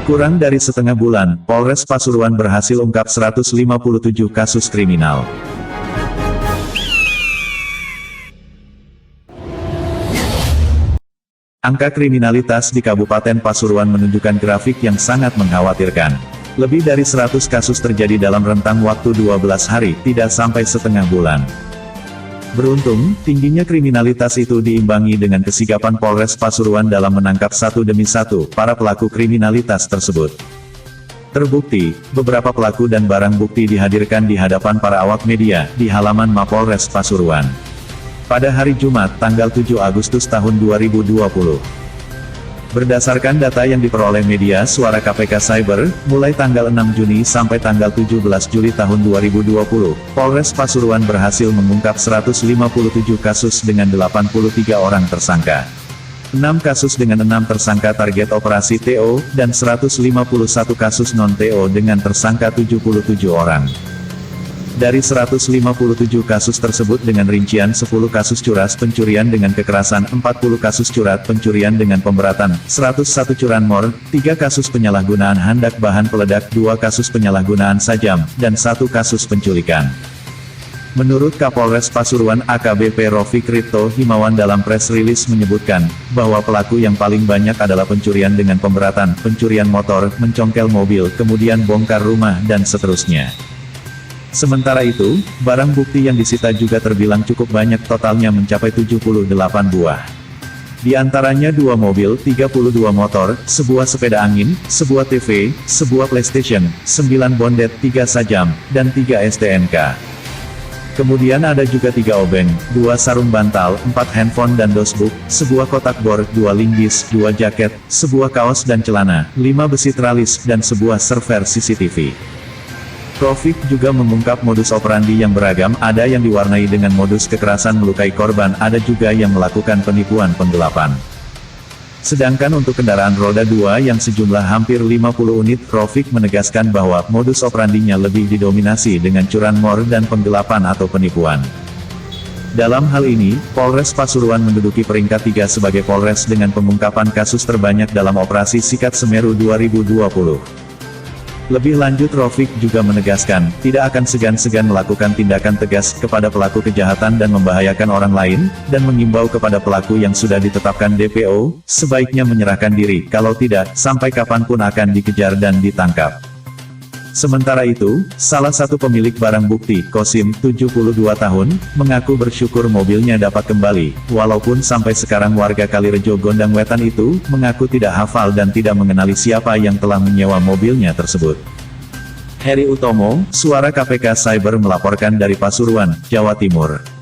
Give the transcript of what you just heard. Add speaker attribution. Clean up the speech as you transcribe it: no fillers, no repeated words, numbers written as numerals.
Speaker 1: Kurang dari setengah bulan, Polres Pasuruan berhasil ungkap 157 kasus kriminal. Angka kriminalitas di Kabupaten Pasuruan menunjukkan grafik yang sangat mengkhawatirkan. Lebih dari 100 kasus terjadi dalam rentang waktu 12 hari, tidak sampai setengah bulan. Beruntung, tingginya kriminalitas itu diimbangi dengan kesigapan Polres Pasuruan dalam menangkap satu demi satu para pelaku kriminalitas tersebut. Terbukti, beberapa pelaku dan barang bukti dihadirkan di hadapan para awak media di halaman Mapolres Pasuruan pada hari Jumat, tanggal 7 Agustus tahun 2020. Berdasarkan data yang diperoleh media Suara KPK Cyber, mulai tanggal 6 Juni sampai tanggal 17 Juli tahun 2020, Polres Pasuruan berhasil mengungkap 157 kasus dengan 83 orang tersangka. 6 kasus dengan 6 tersangka target operasi TO, dan 151 kasus non-TO dengan tersangka 77 orang. Dari 157 kasus tersebut dengan rincian 10 kasus curas pencurian dengan kekerasan, 40 kasus curat pencurian dengan pemberatan, 101 curanmor, 3 kasus penyalahgunaan handak bahan peledak, 2 kasus penyalahgunaan sajam, dan 1 kasus penculikan. Menurut Kapolres Pasuruan AKBP Rofik Ripto Himawan dalam press release menyebutkan, bahwa pelaku yang paling banyak adalah pencurian dengan pemberatan, pencurian motor, mencongkel mobil, kemudian bongkar rumah dan seterusnya. Sementara itu, barang bukti yang disita juga terbilang cukup banyak, totalnya mencapai 78 buah. Di antaranya 2 mobil, 32 motor, sebuah sepeda angin, sebuah TV, sebuah PlayStation, 9 bondet, 3 sajam, dan 3 STNK. Kemudian ada juga 3 obeng, 2 sarung bantal, 4 handphone dan dosbook, sebuah kotak bor, 2 linggis, 2 jaket, sebuah kaos dan celana, 5 besi tralis, dan sebuah server CCTV. Rofik juga mengungkap modus operandi yang beragam, ada yang diwarnai dengan modus kekerasan melukai korban, ada juga yang melakukan penipuan penggelapan. Sedangkan untuk kendaraan roda 2 yang sejumlah hampir 50 unit, Rofik menegaskan bahwa modus operandinya lebih didominasi dengan curanmor dan penggelapan atau penipuan. Dalam hal ini, Polres Pasuruan menduduki peringkat 3 sebagai Polres dengan pengungkapan kasus terbanyak dalam operasi Sikat Semeru 2020. Lebih lanjut, Rofik juga menegaskan, tidak akan segan-segan melakukan tindakan tegas kepada pelaku kejahatan dan membahayakan orang lain, dan mengimbau kepada pelaku yang sudah ditetapkan DPO, sebaiknya menyerahkan diri, kalau tidak, sampai kapanpun akan dikejar dan ditangkap. Sementara itu, salah satu pemilik barang bukti, Kosim, 72 tahun, mengaku bersyukur mobilnya dapat kembali, walaupun sampai sekarang warga Kalirejo Gondang Wetan itu, mengaku tidak hafal dan tidak mengenali siapa yang telah menyewa mobilnya tersebut. Heri Utomo, Suara KPK Cyber melaporkan dari Pasuruan, Jawa Timur.